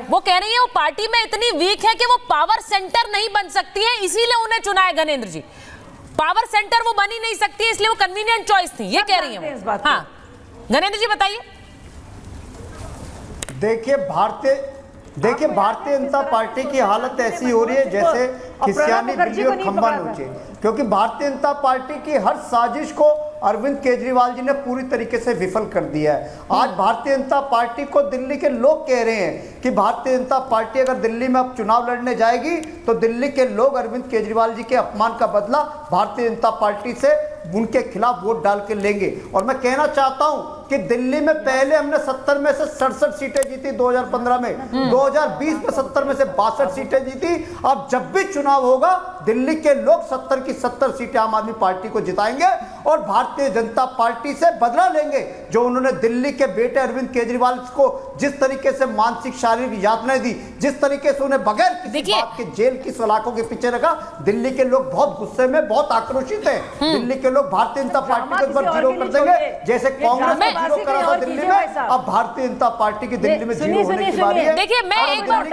वो कह रही है वो पार्टी में इतनी वीक है कि वो पावर सेंटर नहीं बन सकती है, इसीलिए उन्हें चुना है घनेंद्र जी। पावर सेंटर वो बन ही नहीं सकती है, इसलिए वो कन्वीनियंट चॉइस थी, ये कह रही है। हाँ घनेंद्र जी बताइए। देखिए भारतीय जनता पार्टी की हालत ऐसी हो रही है जैसे खिसियानी बिल्ली और खंबा नोचे, क्योंकि भारतीय जनता पार्टी की हर साजिश को अरविंद केजरीवाल जी ने पूरी तरीके से विफल कर दिया है। आज भारतीय जनता पार्टी को दिल्ली के लोग कह रहे हैं कि भारतीय जनता पार्टी अगर दिल्ली में अब चुनाव लड़ने जाएगी तो दिल्ली के लोग अरविंद केजरीवाल जी के अपमान का बदला भारतीय जनता पार्टी से उनके खिलाफ वोट डाल के लेंगे। और मैं कहना चाहता हूं कि दिल्ली में पहले हमने 70 में से 67 सीटें जीती 2015 में, 2020 में 70 में से 62 सीटें जीती। अब जब भी चुनाव होगा दिल्ली के लोग 70 की 70 सीटें आम आदमी पार्टी को जिताएंगे और भारतीय जनता पार्टी से बदला लेंगे। जो उन्होंने दिल्ली के बेटे अरविंद केजरीवाल को जिस तरीके से मानसिक शारीरिक यातनाएं दी, जिस तरीके से उन्हें बगैर किसी बात के जेल की सलाखों के पीछे रखा, दिल्ली के लोग बहुत गुस्से में, बहुत आक्रोशित हैं। दिल्ली के लोग भारतीय जनता पार्टी को एक बार जीरो कर देंगे, जैसे कांग्रेस ने जीरो करा था दिल्ली में, अब भारतीय जनता पार्टी की दिल्ली में जीरो होने की बारी है। देखिए मैं एक बार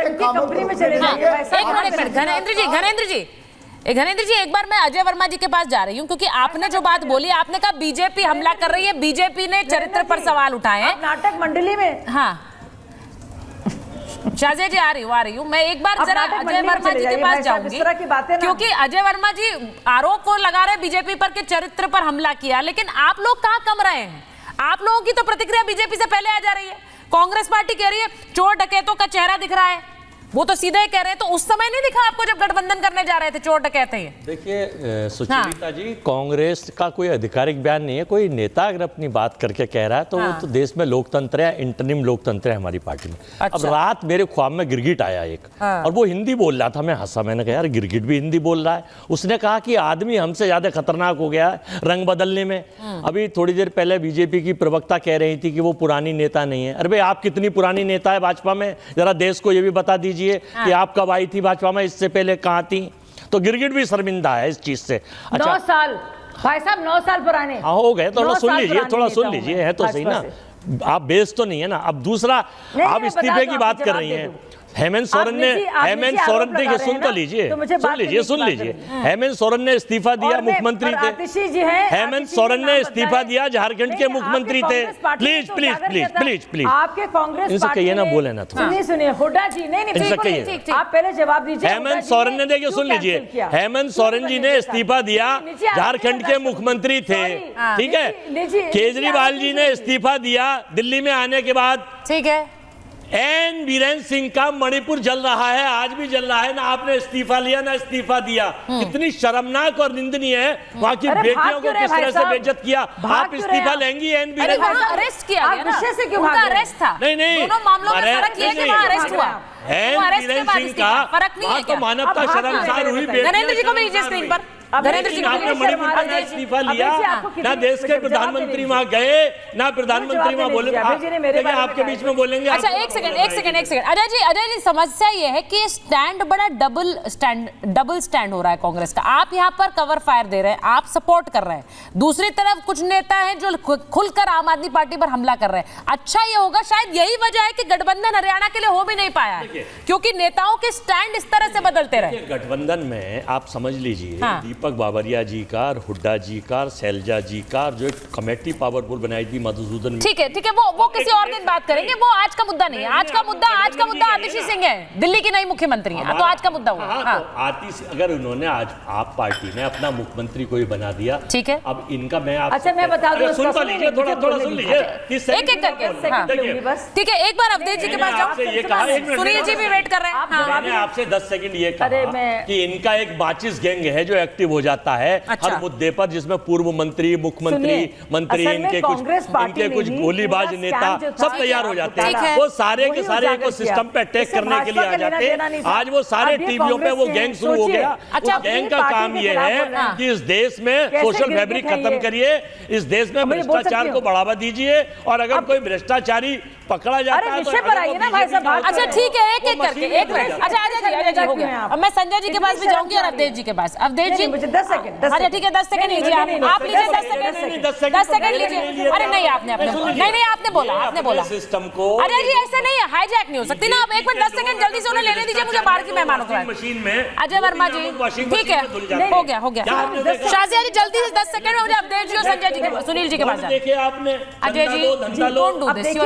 घनेंद्र जी एक बार मैं अजय वर्मा जी के पास जा रही हूँ, क्योंकि आपने जो बात बोली, आपने कहा बीजेपी हमला कर रही है, बीजेपी ने चरित्र पर सवाल उठाए हैं नाटक मंडली में। हाँ शाहजिया जी आ रही हूँ मैं एक बार जरा अजय वर्मा जी के पास जाऊंगी, क्योंकि अजय वर्मा जी आरोप वो लगा रहे बीजेपी पर कि चरित्र पर हमला किया, लेकिन आप लोग कहाँ कम रहे हैं? आप लोगों की तो प्रतिक्रिया बीजेपी से पहले आ जा रही है। कांग्रेस पार्टी कह रही है चोर डकैतों का चेहरा दिख रहा है, वो तो सीधे ही कह रहे हैं, तो उस समय नहीं दिखा आपको जब गठबंधन करने जा रहे थे चोर डकैते हैं? देखिए सुचरिता जी, कांग्रेस का कोई आधिकारिक बयान नहीं है। कोई नेता अगर अपनी बात करके कह रहा है तो वो तो देश में लोकतंत्र है, इंटरनिम लोकतंत्र है हमारी पार्टी में। अच्छा। अब रात मेरे ख्वाब में गिरगिट आया एक, और वो हिंदी बोल रहा था। मैं हंसा, मैंने कहा यार गिरगिट भी हिंदी बोल रहा है। उसने कहा कि आदमी हमसे ज्यादा खतरनाक हो गया है रंग बदलने में। अभी थोड़ी देर पहले बीजेपी की प्रवक्ता कह रही थी कि वो पुरानी नेता नहीं है। अरे भाई आप कितनी पुरानी नेता है भाजपा में, जरा देश को ये भी बता दीजिए कि आप कब आई थी भाजपा में, इससे पहले कहां थी? तो गिरगिट भी शर्मिंदा है इस चीज से। अच्छा 9 साल भाई साहब, 9 साल पुराने हो गए, थोड़ा सुन लीजिए, थोड़ा सुन लीजिए, है तो सही ना, आप बेस तो नहीं है ना। अब दूसरा, आप इस्तीफे की बात कर रही हैं। हेमंत सोरेन ने देखिए सुन तो लीजिए, सुन लीजिए। हेमंत सोरेन ने इस्तीफा दिया, मुख्यमंत्री थे। हेमंत सोरेन ने इस्तीफा दिया, झारखंड के मुख्यमंत्री थे। Please please please please please आपके कांग्रेस इनसे कहिए ना, बोले ना थोड़ा। सुनिए हुड्डा जी, नहीं आप पहले जवाब दीजिए। हेमंत सोरेन ने, देखिए सुन लीजिए, हेमंत सोरेन जी ने इस्तीफा दिया, झारखंड के मुख्यमंत्री थे, ठीक है। केजरीवाल जी ने इस्तीफा दिया दिल्ली में आने के बाद, ठीक है। एन बीरेन सिंह का मणिपुर जल रहा है, आज भी जल रहा है ना। आपने इस्तीफा लिया ना इस्तीफा दिया, कितनी शर्मनाक और निंदनीय है। वहां की बेटियों को किस तरह से बेइज्जत किया। आप इस्तीफा लेंगी एन बीरेन सिंह? अरेस्ट किया गया ना, उनका अरेस्ट था। नहीं दोनों मामलों में फर्क ये है कि वहां अरेस्ट हुआ। एन बीरेन सिंह का फर्क नहीं है तो मानवता शर्मसार हुई। नरेंद्र जी को भी लीजिए स्क्रीन पर। नरेंद्र जी आपने मणिपुर का इस्तीफा लिया ना, देश के प्रधानमंत्री वहां गए ना, प्रधानमंत्री वहां बोले। आपके बीच में बोलेंगे। अच्छा एक सेकंड अजय जी समस्या ये है कि स्टैंड बड़ा डबल स्टैंड हो रहा है कांग्रेस का। आप यहाँ पर कवर फायर दे रहे हैं, आप सपोर्ट कर रहे हैं, दूसरी तरफ कुछ नेता हैं जो खुलकर आम आदमी पार्टी पर हमला कर रहे हैं। अच्छा ये होगा, शायद यही वजह है कि गठबंधन हरियाणा के लिए हो भी नहीं पाया है, क्योंकि नेताओं के स्टैंड इस तरह से बदलते रहे। गठबंधन में आप समझ लीजिए, दीपक बाबरिया जी का, हुड्डा जी का, शैलजा जी का, जो एक कमेटी पावरफुल बनाई थी मधुसूदन। ठीक है वो किसी और दिन बात करेंगे, वो आज का मुद्दा नहीं है। आज का मुद्दा आतिशी सिंह है, दिल्ली की नई मुख्यमंत्री है, तो आज का मुद्दा हुआ। आतिशी, अगर उन्होंने आज आप पार्टी ने अपना मुख्यमंत्री को ही बना दिया, ठीक है। अब इनका मैं आप, अच्छा मैं बता दूं, सुन तो लीजिए, थोड़ा सुन लीजिए, एक एक करके। ठीक है, एक बार अवधेश जी के पास जाओ। सुनील जी भी वेट कर रहे हैं। मैंने आपसे 10 सेकंड ये कहा कि इनका एक बाचिस गैंग है जो एक्टिव हो जाता है हर मुद्दे पर, जिसमें पूर्व मंत्री, मुख्यमंत्री, मंत्री, इनके कुछ गोलीबाज नेता सब तैयार हो जाते हैं। वो सारे के सारे इकोसिस्टम पे अटैक करने के लिए आ जाते हैं। आज वो सारे टीवियों पे वो गैंग शुरू हो गया। अच्छा, गैंग का काम ये है कि इस देश में सोशल फैब्रिक खत्म करिए, इस देश में भ्रष्टाचार को बढ़ावा दीजिए, और अगर कोई भ्रष्टाचारी पकड़ा जाता है तो। अच्छा ठीक है, एक एक करके। एक मिनट। अच्छा अजय जी हो गया। अब मैं संजय जी के पास भी जाऊंगी और अवधेश जी के पास। अवधेश जी अच्छा 10 सेकंड। अरे ठीक है 10 सेकंड लीजिए आप लीजिए 10 सेकंड 10 सेकंड लीजिए। अरे नहीं आपने नहीं आपने बोला सिस्टम को। अरे जी ऐसे नहीं है, हाईजैक नहीं हो सकती ना आप। एक मिनट 10 सेकंड जल्दी से उन्हें लेने दीजिए, मुझे बाहर की मेहमानों को मशीन में। अजय वर्मा जी ठीक है, हो गया शाजिया जी जल्दी से 10 सेकंड में मुझे अवधेश जी और संजय जी के सुनील जी के पास देखिए आपने अजय जी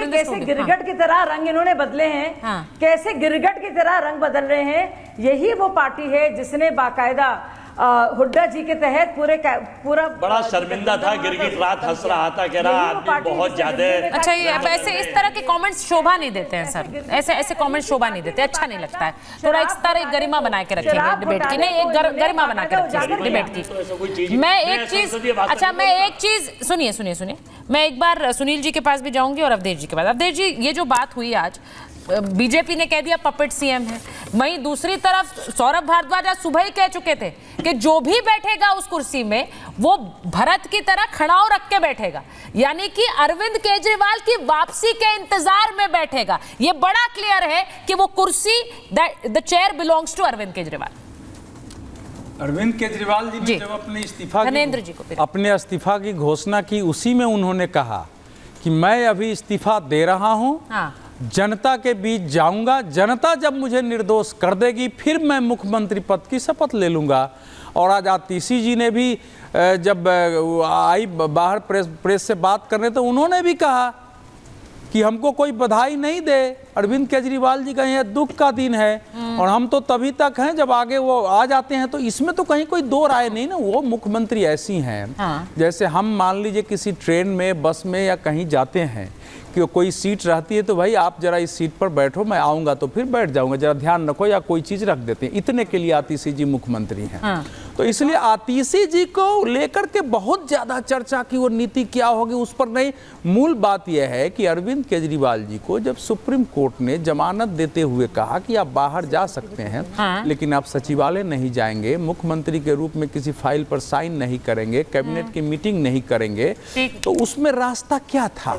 कैसे गिरगट की तरह रंग इन्होंने बदले हैं, कैसे गिरगट की तरह रंग बदल रहे हैं। यही वो पार्टी है जिसने बाकायदा हुड्डा जी के तहत पूरा बड़ा शर्मिंदा था। गिरगिट रात हंस रहा था, कह रहा आदमी बहुत ज्यादा। अच्छा ये अब ऐसे इस तरह के कमेंट्स शोभा नहीं देते हैं सर, ऐसे कमेंट्स शोभा नहीं देते, अच्छा नहीं लगता है। थोड़ा इस तरह गरिमा बना के रखेंगे डिबेट की, नहीं एक गरिमा बना के रखेंगे डिबेट की। मैं एक चीज सुनिए, मैं एक बार सुनील जी के पास भी जाऊंगी और अवधेश जी के पास। अवधेश जी ये जो बात हुई आज, बीजेपी ने कह दिया पपेट सीएम है, वहीं दूसरी तरफ सौरभ भारद्वाज आज सुबह ही कह चुके थे कि जो भी बैठेगा उस कुर्सी में वो भरत की तरह खड़ाऊ रख के बैठेगा, यानी कि अरविंद केजरीवाल की वापसी के इंतजार में बैठेगा। ये बड़ा क्लियर है कि वो कुर्सी the chair belongs to Arvind Kejriwal. Arvind Kejriwal ji ने जब अपने इस्तीफा की घोषणा की, उसी में उन्होंने कहा कि मैं अभी इस्तीफा दे रहा हूं, जनता के बीच जाऊंगा, जनता जब मुझे निर्दोष कर देगी फिर मैं मुख्यमंत्री पद की शपथ ले लूंगा। और आज आतिशी जी ने भी जब आई बाहर प्रेस से बात करने, तो उन्होंने भी कहा कि हमको कोई बधाई नहीं दे, अरविंद केजरीवाल जी का यह दुख का दिन है और हम तो तभी तक हैं जब आगे वो आ जाते हैं। तो इसमें तो कहीं कोई दो राय नहीं ना। वो मुख्यमंत्री ऐसी हैं जैसे हम मान लीजिए किसी ट्रेन में, बस में या कहीं जाते हैं कि कोई सीट रहती है तो भाई आप जरा इस सीट पर बैठो, मैं आऊँगा तो फिर बैठ जाऊँगा, जरा ध्यान रखो, या कोई चीज़ रख देते हैं। इतने के लिए आतिशी जी मुख्यमंत्री हैं। तो इसलिए आतिशी जी को लेकर के बहुत ज़्यादा चर्चा की और नीति क्या होगी उस पर नहीं। मूल बात यह है कि अरविंद केजरीवाल जी को जब सुप्रीम कोर्ट ने जमानत देते हुए कहा कि आप बाहर जा सकते हैं, लेकिन आप सचिवालय नहीं जाएंगे, मुख्यमंत्री के रूप में किसी फाइल पर साइन नहीं करेंगे, कैबिनेट की मीटिंग नहीं करेंगे, तो उसमें रास्ता क्या था?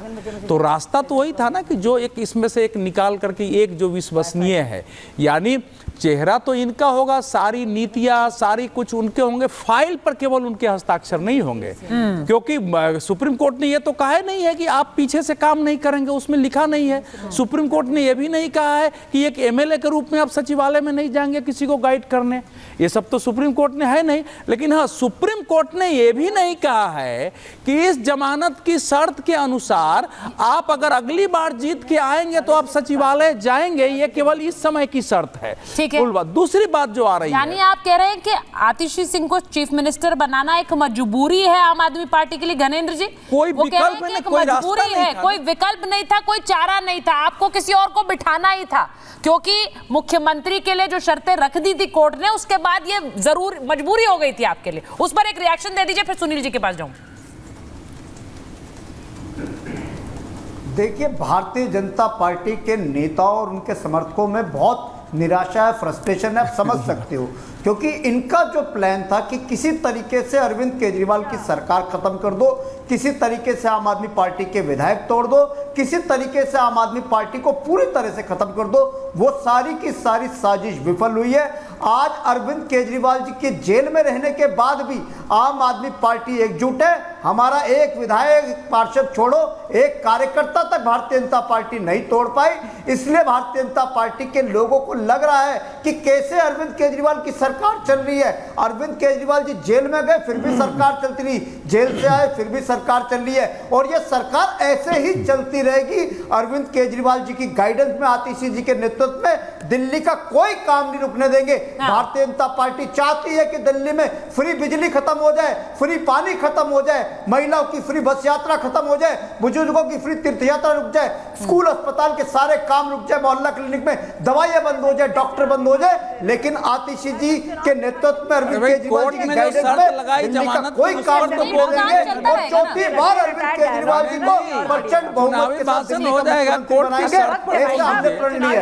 तो रास्ता तो वही था ना कि जो एक इसमें से एक निकाल करके एक जो विश्वसनीय है, यानी चेहरा तो इनका होगा, सारी नीतियां सारी कुछ उनके होंगे, फाइल पर केवल उनके हस्ताक्षर नहीं होंगे। क्योंकि सुप्रीम कोर्ट ने ये तो कहा नहीं है कि आप पीछे से काम नहीं करेंगे, उसमें लिखा नहीं है। सुप्रीम कोर्ट ने यह भी नहीं कहा है कि एक एमएलए के रूप में आप सचिवालय में नहीं जाएंगे किसी को गाइड करने, ये सब तो सुप्रीम कोर्ट ने है नहीं। लेकिन हाँ, सुप्रीम कोर्ट ने यह भी नहीं कहा है कि इस जमानत की शर्त के अनुसार आप अगर अगली बार जीत के आएंगे तो आप सचिवालय जाएंगे, ये केवल इस समय की शर्त है। दूसरी बात जो आ रही है, यानी आप कह रहे हैं कि आतिशी सिंह को चीफ मिनिस्टर बनाना एक मजबूरी है आम आदमी पार्टी के लिए। घनेंद्र जी कोई विकल्प नहीं, कोई मजबूरी है, कोई विकल्प नहीं था, कोई चारा नहीं था, आपको किसी और को बिठाना ही था, क्योंकि मुख्यमंत्री के लिए जो शर्तें रख दी थी कोर्ट ने, उसके बाद ये जरूर मजबूरी हो गई थी आपके लिए। उस पर एक रिएक्शन दे दीजिए, फिर सुनील जी के पास जाऊं। देखिए, भारतीय जनता पार्टी के नेताओं और उनके समर्थकों में बहुत निराशा है, फ्रस्ट्रेशन है, आप समझ सकते हो, क्योंकि इनका जो प्लान था कि किसी तरीके से अरविंद केजरीवाल की सरकार खत्म कर दो, किसी तरीके से आम आदमी पार्टी के विधायक तोड़ दो, किसी तरीके से आम आदमी पार्टी को पूरी तरह से खत्म कर दो, वो सारी की सारी साजिश विफल हुई है। आज अरविंद केजरीवाल जी के जेल में रहने के बाद भी आम आदमी पार्टी एकजुट है। हमारा एक विधायक, पार्षद छोड़ो, एक कार्यकर्ता तक भारतीय जनता पार्टी नहीं तोड़ पाई। इसलिए भारतीय जनता पार्टी के लोगों को लग रहा है कि कैसे अरविंद केजरीवाल की सरकार चल रही है। अरविंद केजरीवाल जी जेल में गए फिर भी सरकार चलती रही, जेल से आए फिर भी सरकार चल रही है, और यह सरकार ऐसे ही चलती रहेगी। अरविंद केजरीवाल जी की गाइडेंस में, आतिशी जी के नेतृत्व में दिल्ली का कोई काम नहीं रुकने देंगे। भारतीय जनता पार्टी चाहती है कि दिल्ली में फ्री बिजली खत्म हो जाए, फ्री पानी खत्म हो जाए, महिलाओं की फ्री बस यात्रा खत्म हो जाए, बुजुर्गों की फ्री तीर्थ यात्रा रुक जाए, स्कूल अस्पताल के सारे काम रुक जाए, मोहल्ला क्लिनिक में दवाइयां बंद हो जाए, डॉक्टर बंद हो जाए। लेकिन आतिशी जी के नेतृत्व में अरविंद केजरीवाल जी की गाइडेंस में दिल्ली का कोई काम नहीं करेंगे, और चौथी बार अरविंद केजरीवाल जी को प्रचंड बहुमत के साथ दिल्ली का मुख्यमंत्री बनाएंगे, ऐसा हमने प्रण लिया है।